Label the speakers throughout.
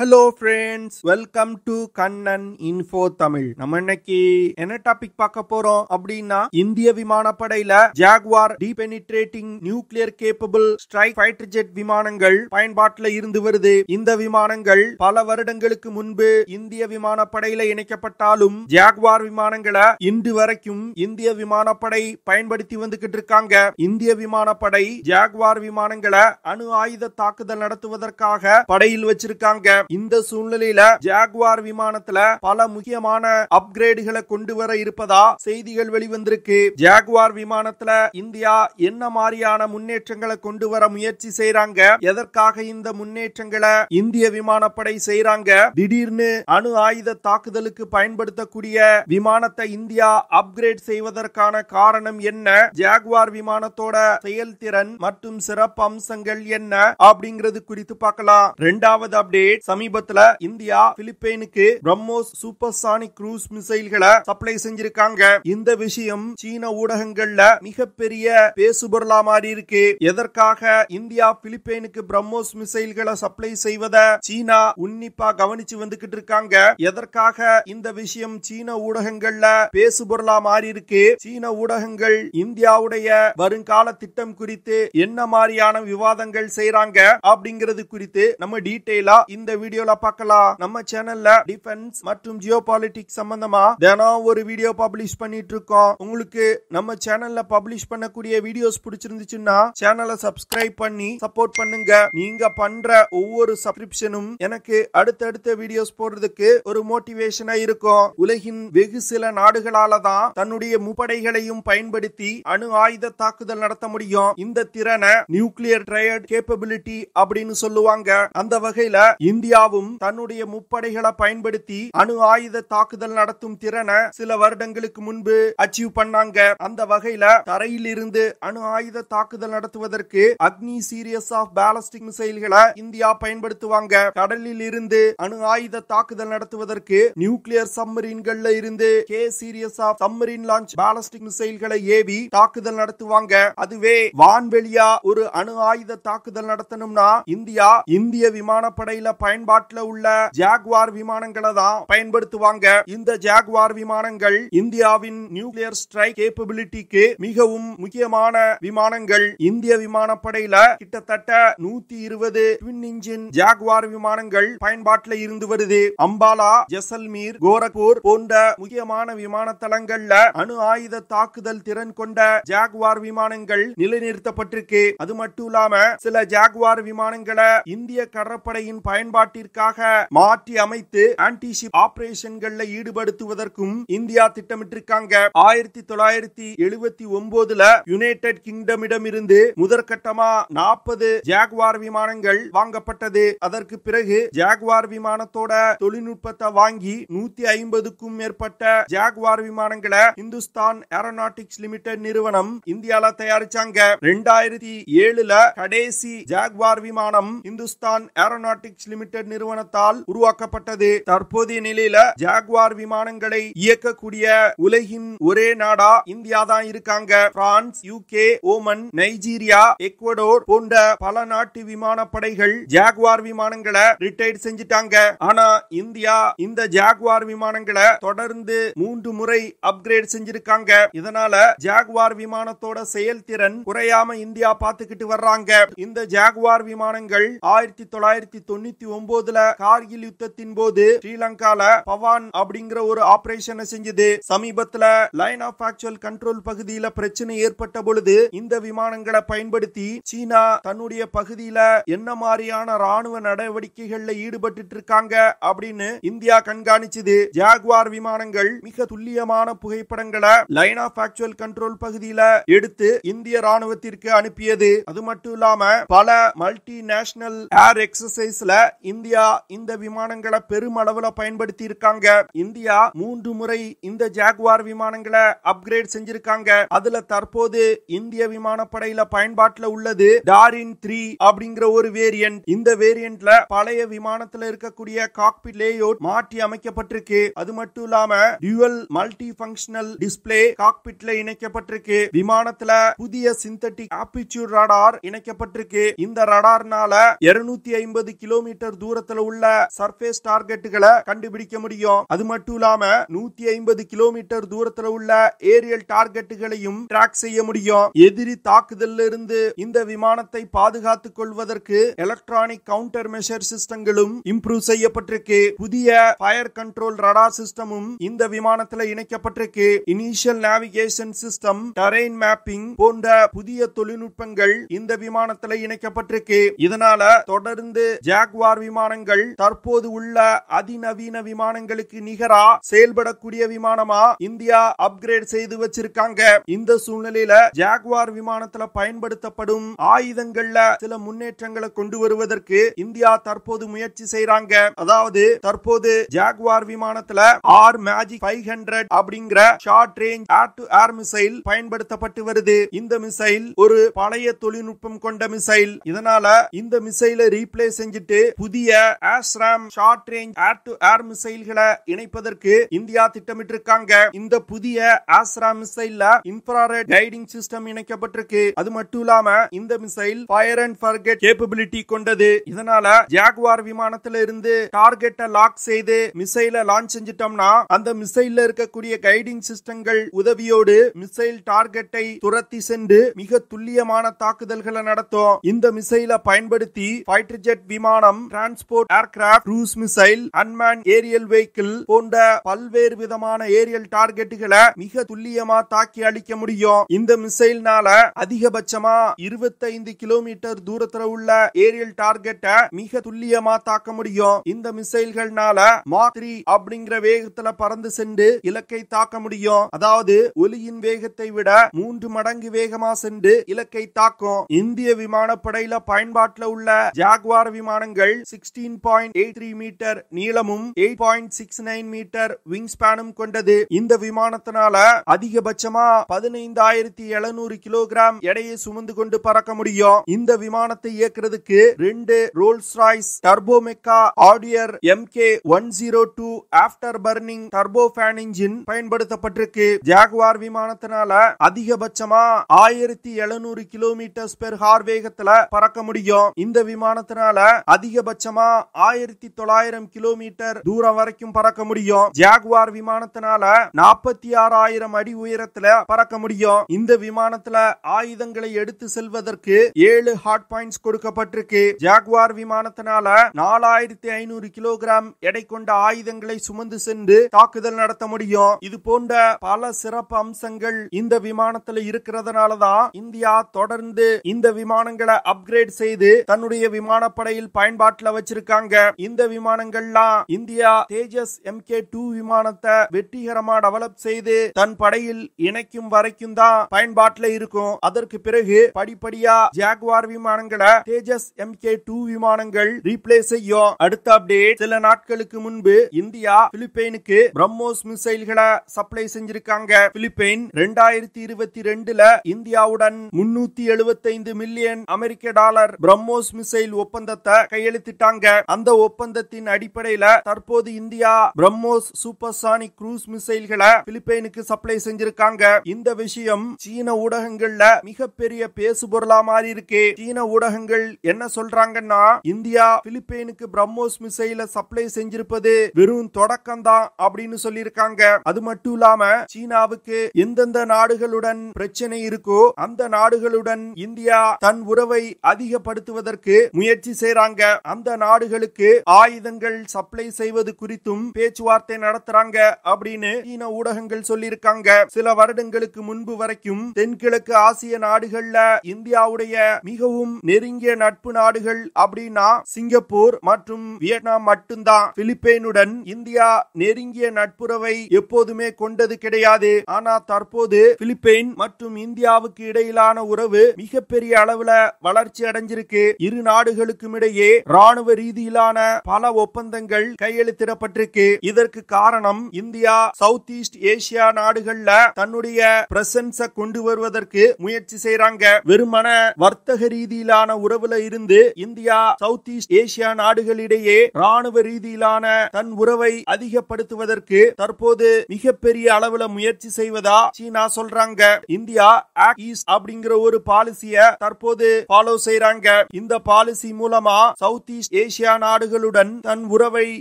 Speaker 1: Hello friends, welcome to Kannan info Tamil. நம்ம இன்னைக்கு என்ன டாபிக் பார்க்க போறோம் அப்படின்னா, இந்திய விமானப்படையில Jaguar deep penetrating nuclear capable strike fighter jet விமானங்கள் பயன்பாட்டில் இருந்து வருது. இந்த விமானங்கள் பல வருடங்களுக்கு முன்பு இந்திய விமானப்படையில இணைக்கப்பட்டாலும் ஜாகுவார் விமானங்களை இன்று வரைக்கும் இந்திய விமானப்படை பயன்படுத்தி வந்துகிட்டு இருக்காங்க. இந்திய விமானப்படை ஜாகுவார் விமானங்களை அணு ஆயுத தாக்குதல் நடத்துவதற்காக படையில் வச்சிருக்காங்க. இந்த சூழ்நிலையில ஜாகுவார் விமானத்துல பல முக்கியமான அப்கிரேடுகளை கொண்டு வர இருப்பதா செய்திகள் வெளிவந்திருக்கு. ஜாகுவார் விமானத்துல இந்தியா என்ன மாதிரியான முன்னேற்றங்களை கொண்டு வர முயற்சி செய்யறாங்க, எதற்காக இந்த முன்னேற்றங்களை இந்திய விமானப்படை செய்யறாங்க, திடீர்னு அணு ஆயுத தாக்குதலுக்கு பயன்படுத்தக்கூடிய விமானத்தை இந்தியா அப்கிரேட் செய்வதற்கான காரணம் என்ன, ஜாகுவார் விமானத்தோட செயல்திறன் மற்றும் சிறப்பு அம்சங்கள் என்ன அப்படிங்கிறது குறித்து பார்க்கலாம். இரண்டாவது அப்டேட், சமீபத்துல இந்தியா பிலிப்பைனுக்கு பிரம்மோஸ் சூப்பர்சானிக் க்ரூஸ் மிசைல்களை சப்ளை செஞ்சிருக்காங்க. இந்த விஷயம் சீன ஊடகங்கள்ல மிகப்பெரிய பேசுபொருளா மாறி இருக்கு. எதற்காக இந்தியா பிலிப்பைனுக்கு பிரம்மோஸ் மிசைல்களை சப்ளை செய்வதை சீனா உன்னிப்பா கவனிச்சு வந்துகிட்டு இருக்காங்க. எதற்காக இந்த விஷயம் சீன ஊடகங்கள்ல பேசுபொருளா மாறி இருக்கு, சீன ஊடகங்கள் இந்தியாவுடைய வருங்கால திட்டம் குறித்து என்ன மாதிரியான விவாதங்கள் செய்யறாங்க அப்படிங்கிறது குறித்து நம்ம டீடைலா இந்த வீடியோல பார்க்கலாம். நம்ம சேனல்ல டிஃபென்ஸ் மற்றும் ஜியோபாலிட்டிக்ஸ் சம்பந்தமா தினம் ஒரு வீடியோ பப்ளிஷ் பண்ணிட்டு இருக்கோம். உங்களுக்கு நம்ம சேனல்ல பப்ளிஷ் பண்ணக்கூடிய வீடியோஸ் பிடிச்சிருந்துச்சுன்னா சேனலை சப்ஸ்கிரைப் பண்ணி சப்போர்ட் பண்ணுங்க. நீங்க பண்ற ஒவ்வொரு சப்ஸ்கிரிப்ஷனும் எனக்கு அடுத்தடுத்த வீடியோஸ் போடுறதுக்கு ஒரு மோட்டிவேஷனா இருக்கும். உலகின் வெகு சில நாடுகளால தான் தன்னுடைய முப்படைகளையும் பயன்படுத்தி அணு ஆயுத தாக்குதல் நடத்த முடியும். இந்த திறனை நியூக்ளியர் ட்ரையட் கேப்பபிலிட்டி அப்படின்னு சொல்லுவாங்க. அந்த வகையில இந்தியாவும் தன்னுடைய முப்படைகளை பயன்படுத்தி அணு ஆயுத தாக்குதல் நடத்தும் திறனை சில வருடங்களுக்கு முன்பு அச்சீவ் பண்ணாங்க. அந்த வகையில தரையில் இருந்து அணு ஆயுத தாக்குதல் நடத்துவதற்கு அக்னி சீரியஸ் ஆஃப் பாலிஸ்டிக் மிசைல்களை இந்தியா பயன்படுத்துவாங்க. கடலில் இருந்து அணு ஆயுத தாக்குதல் நடத்துவதற்கு நியூக்ளியர் சப்மரீன்கள்ல இருந்து K series of submarine launch ballistic மிசைல்களை ஏவி தாக்குதல் நடத்துவாங்க. அதுவே வான்வெளியா ஒரு அணு ஆயுத தாக்குதல் நடத்தணும்னா இந்திய விமானப்படையில பயன்பாட்டில் உள்ள ஜாகுவார் விமானங்களை தான் பயன்படுத்துவாங்க. இந்த ஜாகுவார் விமானங்கள் இந்தியாவின் நியூக்ளியர் ஸ்ட்ரைக் கேப்பபிலிட்டிக்கு மிகவும் முக்கியமான விமானங்கள். இந்திய விமானப்படையில கிட்டத்தட்ட 120 ட்வின் இன்ஜின் ஜாகுவார் விமானங்கள் பயன்பாட்டில் இருந்து வருது. அம்பாலா, ஜெசல்மீர், கோரக்பூர் போன்ற முக்கியமான விமான தளங்கள்ல அணு ஆயுத தாக்குதல் திறன் கொண்ட ஜாகுவார் விமானங்கள் நிலைநிறுத்தப்பட்டிருக்கு. அது மட்டும் இல்லாம சில ஜாகுவார் விமானங்களை இந்திய கடற்படையின் பயன்பாட்டிற்காக மாற்றி அமைத்து ஆன்டிஷிப் ஆபரேஷன்கள்ல ஈடுபடுத்துவதற்கும் இந்தியா திட்டமிட்டிருக்காங்க. 1979ல யுனைடெட் கிங்டமிடம் இருந்து முதற்கட்டமா 40 ஜாகுவார் விமானங்கள் வாங்கப்பட்டது. அதற்கு பிறகு ஜாகுவார் விமானத்தோட தொழில்நுட்பத்தை வாங்கி 150க்கும் மேற்பட்ட ஜாகுவார் விமானங்களை இந்துஸ்தான் ஏரோநாட்டிக்ஸ் லிமிடெட் நிறுவனம் இந்தியால தயாரிச்சாங்க. 2007ல கடைசி ஜாகுவார் விமானம் இந்துஸ்தான் ஏரோநாட்டிக்ஸ் லிமிடெட் நிறுவனத்தால் உருவாக்கப்பட்டது. தற்போதைய நிலையில ஜாகுவார் விமானங்களை இயக்கக்கூடிய உலகின் ஒரே நாடா இந்தியா தான் இருக்காங்க. France, UK, Oman, Nigeria, Ecuador போன்ற பல நாட்டு விமானப்படைகள் ஜாகுவார் விமானங்களை ரிட்டையர் செஞ்சிட்டாங்க. ஆனா இந்தியா இந்த ஜாகுவார் விமானங்களை தொடர்ந்து 3 முறை அப்கிரேட் செஞ்சிருக்காங்க. இதனால ஜாகுவார் விமானத்தோட செயல்திறன் குறையாம இந்தியா பார்த்துக்கிட்டு வர்றாங்க. இந்த ஜாகுவார் விமானங்கள் 1999ல கார்கில் யுத்தத்தின் போது ஸ்ரீலங்கால பவான் அப்படிங்கிற ஒரு ஆபரேஷனை செஞ்சது. சமீபத்துல லைன் ஆஃப் ஆக்சுவல் கண்ட்ரோல் பகுதியில பிரச்சனை ஏற்பட்ட பொழுது இந்த விமானங்களை பயன்படுத்தி சீனா தன்னுடைய பகுதியில என்ன மாதிரியான ராணுவ நடவடிக்கைகள்ல ஈடுபட்டு இருக்காங்க அப்படின்னு இந்தியா கண்காணிச்சது. ஜாகுவார் விமானங்கள் மிக துல்லியமான புகைப்படங்களை லைன் ஆஃப் ஆக்சுவல் கண்ட்ரோல் பகுதியில எடுத்து இந்திய ராணுவத்திற்கு அனுப்பியது. அது மட்டும் இல்லாம பல மல்டி நேஷனல் ஏர் எக்ஸசைஸ்ல இந்தியா இந்த விமானங்களை பெருமளவுல பயன்படுத்தி இருக்காங்க. இந்தியா 3 முறை இந்த ஜாகுவார் விமானங்களை அப்கிரேட் செஞ்சிருக்காங்க. அதுல தற்போது இந்திய விமானப்படையில பயன்பாட்டில் உள்ளது டாரின் 3 அப்படிங்கிற ஒரு வேரியன்ட். இந்த வேரியன்ட்ல பழைய விமானத்துல இருக்கக்கூடிய காக்பிட் லேஅவுட் மாற்றி அமைக்கப்பட்டிருக்கு. அது மட்டும் இல்லாம டியூவல் மல்டி ஃபங்க்ஷனல் டிஸ்ப்ளே காக்பிட்ல இணைக்கப்பட்டிருக்கு. விமானத்துல புதிய சிந்தட்டிக் ஆப்பர்ச்சூர் ரடார் இணைக்கப்பட்டிருக்கு. இந்த ரடார்னால 250 கிலோமீட்டர் தூரம் தூரத்துல உள்ள சர்ஃபேஸ் டார்கெட்டுகளை கண்டுபிடிக்க முடியும். அது மட்டும் இல்லாம 150 கிலோமீட்டர் தூரத்துல உள்ள ஏரியல் டார்கெட்டுகளையும் ட்ராக் செய்ய முடியும். எதிரி தாக்குதலில் இருந்து இந்த விமானத்தை பாதுகாத்துக் கொள்வதற்கு எலக்ட்ரானிக் கவுண்டர் மெஷர் சிஸ்டங்களும் இம்ப்ரூவ் செய்யப்பட்டிருக்கு. புதிய ஃபயர் கண்ட்ரோல் ரடார் சிஸ்டமும் இந்த விமானத்துல இணைக்கப்பட்டிருக்கு. Initial navigation system, terrain mapping போன்ற புதிய தொழில்நுட்பங்கள் இந்த விமானத்துல இணைக்கப்பட்டிருக்கு. இதனால தொடர்ந்து ஜாகுவார் விமானங்கள் தற்போது உள்ள அதிநவீன விமானங்களுக்கு நிகரா செயல்படக்கூடிய விமானமா இந்தியா அப்கிரேட் செய்து வச்சிருக்காங்க. இந்த சூழ்நிலையில ஜாகுவார் விமானத்துல பயன்படுத்தப்படும் ஆயுதங்கள்ல சில முன்னேற்றங்களை கொண்டு வருவதற்கு இந்தியா தற்போது முயற்சி செய்றாங்க. அதாவது தற்போது ஜாகுவார் விமானத்துல ஆர் மேஜிக் 500 அப்படிங்கிற short range air to air missile பயன்படுத்தப்பட்டு வருது. இந்த மிசைல் ஒரு பழைய தொழில்நுட்பம் கொண்ட மிசைல். இதனால இந்த மிசைலை ரீப்ளேஸ் செஞ்சுட்டு புதிய ASRAAM short range air to air மிசைல்களை இணைப்பதற்கு இந்தியா திட்டமிட்டிருக்காங்க. இந்த புதிய ஆஸ்ராம் மிசைல்ல இன்ஃப்ராரெட் கைடிங் சிஸ்டம் இணைக்கப்பட்டிருக்கு. அது மட்டும் இல்லாம இந்த missile fire and forget capability கொண்டது. இதனால ஜாகுவார் விமானத்துல இருந்து டார்கெட்டை லாக் செய்து மிசைலை லான்ச் செஞ்சிட்டோம்னா அந்த மிசைல்ல இருக்கக்கூடிய கைடிங் சிஸ்டங்கள் உதவியோடு மிசைல் டார்கெட்டை துரத்தி சென்று மிக துல்லியமான தாக்குதல்களை நடத்தும். இந்த மிசைலை பயன்படுத்தி ஃபைட்டர் ஜெட் விமானம், transport aircraft, cruise missile, unmanned aerial vehicle போன்ற பல்வேறு விதமான ஏரியல் டார்கெட்டுகளை மிக துல்லியமா தாக்கி அழிக்க முடியும். இந்த மிசைல்னால அதிகபட்சமா 25 கிலோமீட்டர் தூரத்துல உள்ள ஏரியல் டார்கெட்டை மிக துல்லியமா தாக்க முடியும். இந்த மிசைல்கள்னால மாக் 3 அப்படிங்கிற வேகத்துல பறந்து சென்று இலக்கை தாக்க முடியும். அதாவது ஒலியின் வேகத்தை விட 3 மடங்கு வேகமா சென்று இலக்கை தாக்கும். இந்திய விமானப்படையில பயன்பாட்டில் உள்ள ஜாகுவார் விமானங்கள் 16.83 மீட்டர் நீளமும் 8.69 மீட்டர் விங் ஸ்பேனும் கொண்டது. இந்த விமானத்தினால அதிகபட்சமா 15,700 கிலோகிராம் எடையை சுமந்து கொண்டு பறக்க முடியும். இந்த விமானத்தை இயக்குறதுக்கு 2 Rolls Royce Turbomeca Adour MK102 after burning turbofan engine பயன்படுத்தப்பட்டிருக்கு. ஜாகுவார் விமானத்தினால அதிகபட்சமா 1700 கிலோமீட்டர் பெர் ஹார் வேகத்துல பறக்க முடியும். இந்த விமானத்தினால அதிகபட்சமா 1900 கிலோமீட்டர் தூரம் வரைக்கும் பறக்க முடியும். ஜாகுவார் விமானத்தினால 46,000 அடி உயரத்துல பறக்க முடியும். இந்த விமானத்துல ஆயுதங்களை எடுத்து செல்வதற்கு 7 ஹார்ட் பாயிண்ட்ஸ் கொடுக்கப்பட்டிருக்கு. ஜாகுவார் விமானத்தினால 4500 கிலோகிராம் எடை கொண்ட ஆயுதங்களை சுமந்து சென்று தாக்குதல் நடத்த முடியும். இது போன்ற பல சிறப்பு அம்சங்கள் இந்த விமானத்துல இருக்கிறதுனாலதான் இந்தியா தொடர்ந்து இந்த விமானங்களை அப்கிரேட் செய்து தன்னுடைய விமானப்படையில் பயன்பாட்டில் வச்சிருக்காங்க. இந்த விமானங்கள்லாம் இந்தியா தேஜஸ் MK2 விமானத்தை வெற்றிகரமா டெவலப் செய்து தன் படையில் இணைக்கும் வரைக்கும் தான் பயன்பாட்டில் இருக்கும். அதற்கு பிறகு படிப்படியா ஜாகுவார் விமானங்களை தேஜஸ் MK2 விமானங்கள் ரீப்ளேஸ் செய்யும். அடுத்த அப்டேட், சில நாட்களுக்கு முன்பு இந்தியா பிலிப்பைனுக்கு பிரம்மோஸ் மிசைல்களை சப்ளை செஞ்சிருக்காங்க. பிலிப்பைன் 2022ல இந்தியாவுடன் 375 மில்லியன் அமெரிக்க டாலர் பிரம்மோஸ் மிசைல் ஒப்பந்தத்தை கையெழுத்திட்டாங்க. அந்த ஒப்பந்தத்தின் அடிப்படையில தற்போது இந்தியா பிரம்மோஸ் சூப்பர்சானிக் க்ரூஸ் மிசைல்களை பிலிப்பைனுக்கு சப்ளை செஞ்சிருக்காங்க. இந்த விஷயம் சீன ஊடகங்கள்ல மிகப்பெரிய பேசுபொருளா மாறி இருக்கு. சீன ஊடகங்கள் என்ன சொல்றாங்கன்னா, இந்தியா பிலிப்பைனுக்கு பிரம்மோஸ் மிசைல சப்ளை செஞ்சிருப்பது வெறும் தொடக்கம் தான் அப்படின்னு சொல்லியிருக்காங்க. அது மட்டும் இல்லாம சீனாவுக்கு எந்தெந்த நாடுகளுடன் பிரச்சனை இருக்கோ அந்த நாடுகளுடன் இந்தியா தன் உறவை அதிகப்படுத்துவதற்கு முயற்சி செய்றாங்க. அந்த நாடுகளுக்கு ஆயுதங்கள் சப்ளை செய்வது குறித்தும் பேச்சுவார்த்தை நடத்துறாங்க அப்படின்னு சீன ஊடகங்கள் சொல்லியிருக்காங்க. சில வருடங்களுக்கு முன்பு வரைக்கும் தென்கிழக்கு ஆசிய நாடுகள்ல இந்தியாவுடைய மிகவும் நெருங்கிய நட்பு நாடுகள் அப்படின்னா சிங்கப்பூர் மற்றும் வியட்நாம் மட்டும்தான். பிலிப்பைனுடன் இந்தியா நெருங்கிய நட்புறவை எப்போதுமே கொண்டது கிடையாது. ஆனா தற்போது பிலிப்பைன் மற்றும் இந்தியாவுக்கு இடையிலான உறவு மிகப்பெரிய அளவுல வளர்ச்சி அடைஞ்சிருக்கு. இரு நாடுகளுக்கும் இடையே ராணுவ ரீதியிலான பல ஒப்பந்தங்கள் கையெழுத்திடப்பட்டிருக்கு. இதற்கு காரணம் இந்தியா சவுத் ஈஸ்ட் ஏசியா நாடுகள்ல தன்னுடைய பிரசன்ஸ கொண்டு வருவதற்கு முயற்சி செய்றாங்க. வெறுமன வர்த்தக ரீதியிலான உறவுல இருந்து இந்தியா சவுத் ஈஸ்ட் ஏசியா நாடுகளிடையே ராணுவ ரீதியிலான தன் உறவை அதிகப்படுத்துவதற்கு தற்போது மிகப்பெரிய அளவுல முயற்சி செய்வதா சீனா சொல்றாங்க. இந்தியா ஆக்ட் ஈஸ்ட் அப்படிங்கிற ஒரு பாலிசிய தற்போது ஃபாலோ செய்றாங்க. இந்த பாலிசி மூலமா சவுத் ஈஸ்ட் ஏசியா நாடுகளுடன் தன் உறவை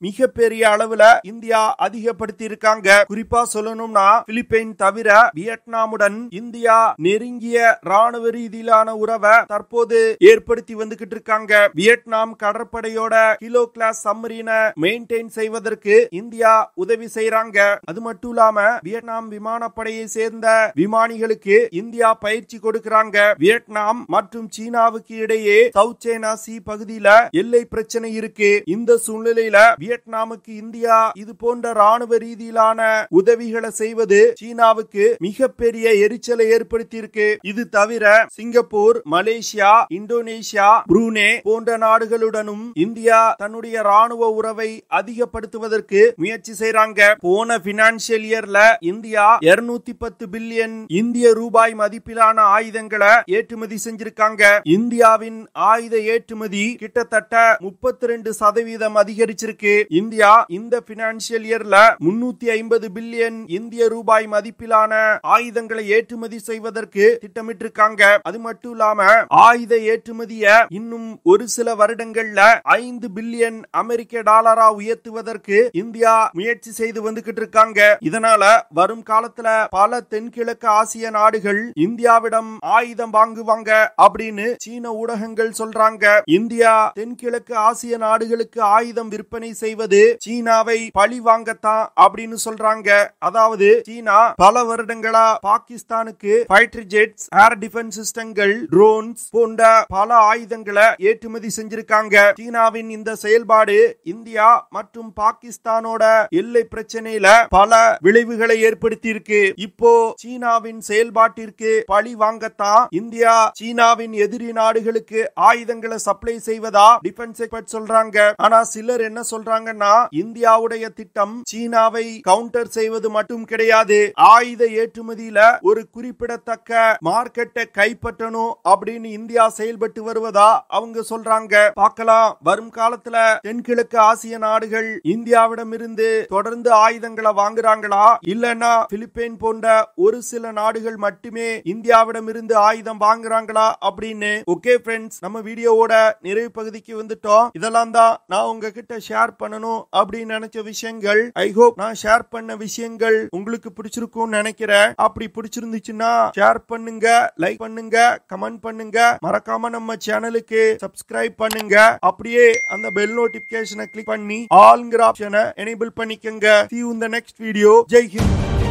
Speaker 1: மிகப்பெரிய அளவுல இந்தியா அதிகப்படுத்தி இருக்காங்க. குறிப்பா சொல்லணும்னா பிலிப்பைன் தவிர வியட்நாமுடன் இந்தியா நெருங்கிய ராணுவ ரீதியிலான உறவை தற்போது ஏற்படுத்தி வந்துகிட்டு இருக்காங்க. வியட்நாம் கடற்படையோட கிலோ கிளாஸ் சப்மரீனை மெயின்டைன் செய்வதற்கு இந்தியா உதவி செய்யறாங்க. அது மட்டும் இல்லாம வியட்நாம் விமானப்படையை சேர்ந்த விமானிகளுக்கு இந்தியா பயிற்சி கொடுக்கறாங்க. வியட்நாம் மற்றும் சீனாவுக்கு இடையே சவுத் சைனா சி பகுதியில எல்லை பிரச்சனை இருக்கு. இந்த சூழ்நிலையில வியட்நாமுக்கு இந்தியா இது போன்ற ராணுவ ரீதியிலான உதவிகளை செய்வது சீனாவுக்கு மிகப்பெரிய எரிச்சலை ஏற்படுத்தி இருக்கு. இது தவிர சிங்கப்பூர், மலேசியா, இந்தோனேஷியா, புரூனே போன்ற நாடுகளுடனும் இந்தியா தன்னுடைய ராணுவ உறவை அதிகப்படுத்துவதற்கு முயற்சி செய்றாங்க. போன பினான்சியல் இயர்ல இந்தியா 210 பில்லியன் இந்திய ரூபாய் மதிப்பிலான ஆயுதங்களை ஏற்றுமதி செஞ்சிருக்காங்க. இந்தியாவின் ஆயுத ஏற்றுமதி கிட்டத்தட்ட 32% அதிகரிச்சிருக்கு. இந்தியா இந்த பினான்சியல் இயர்ல 350 பில்லியன் இந்திய ரூபாய் மதிப்பிலான ஆயுதங்களை ஏற்றுமதி செய்வதற்கு திட்டமிட்டிருக்காங்க. அது மட்டும் இல்லாம ஆயுத ஏற்றுமதிய இன்னும் ஒரு சில வருடங்கள்ல 5 பில்லியன் அமெரிக்க டாலரா உயர்த்துவதற்கு இந்தியா முயற்சி செய்து வந்துகிட்டு இருக்காங்க. இதனால வரும் காலத்துல பல தென்கிழக்கு ஆசிய நாடுகள் இந்தியாவிடம் ஆயுதம் வாங்குவாங்க அப்படின்னு சீன ஊடகங்கள் சொல்றாங்க. இந்தியா தென்கிழக்கு ஆசிய நாடுகளுக்கு ஆயுதம் விற்பனை செய்வது சீனாவை பழி வாங்கத்தான் அப்படின்னு சொல்றாங்க. அதாவது சீனா பல வருடங்களா பாகிஸ்தானுக்கு ஃபைட்டர் ஜெட்ஸ், ஏர் டிஃபென்ஸ் சிஸ்டங்கள், ட்ரோன்ஸ் போன்ற பல ஆயுதங்களை ஏற்றுமதி செஞ்சிருக்காங்க. சீனாவின் இந்த செயல்பாடு இந்தியா மற்றும் பாகிஸ்தானோட எல்லை பிரச்சனையில பல விளைவுகளை ஏற்படுத்தி இருக்கு. இப்போ சீனாவின் செயல்பாட்டிற்கு பழி வாங்கத்தான் இந்தியா சீனாவின் எதிரி நாடுகளுக்கு ஆயுதங்களை சப்ளை செய்வதா டிஃபென்ஸ் எக்ஸ்பர்ட் சொல்றாங்க. ஆனா சிலர் என்ன சொல்றாங்கன்னா இந்தியாவுடைய திட்டம் சீனாவை கவுண்டர் செய்வது மட்டும் கிடையாது, ஆயுத ஏற்றுமதியில ஒரு குறிப்பிடத்தக்க மார்க்கெட்டை கைப்பற்றணும் அப்படின்னு இந்தியா செயல்பட்டு வருவதா அவங்க சொல்றாங்க. பார்க்கலாம் வரும் காலத்துல தென்கிழக்கு ஆசிய நாடுகள் இந்தியாவிடம் இருந்து தொடர்ந்து ஆயுதங்களை வாங்குறாங்களா, இல்லன்னா பிலிப்பைன் போன்ற ஒரு சில நாடுகள் மட்டுமே இந்தியாவிடம் இருந்து ஆயுதம் வாங்குறாங்களா அப்படின்னு. ஓகே ஃப்ரெண்ட்ஸ், நம்ம வீடியோவோட நிறைவு பகுதிக்கு வந்துட்டோம். இதெல்லாம் தான் நான் உங்ககிட்ட ஷேர் பண்ணணும் அப்படின்னு நினைச்ச விஷயங்கள். ஐ ஹோப் நான் ஷேர் பண்ண விஷயங்கள் உங்களுக்கு பிடிச்சிருக்கும்னு நினைக்கிறேன். அப்படி பிடிச்சிருந்துச்சுன்னா ஷேர் பண்ணுங்க, லைக் பண்ணுங்க, கமெண்ட் பண்ணுங்க. மறக்காம நம்ம சேனலுக்கு சப்ஸ்கிரைப் பண்ணுங்க. அப்படியே அந்த பெல் நோட்டிபிகேஷனை கிளிக் பண்ணி ஆல்ங்கிற ஆப்ஷனை எனேபிள் பண்ணிக்கங்க. See you in the next video. Jai Hind.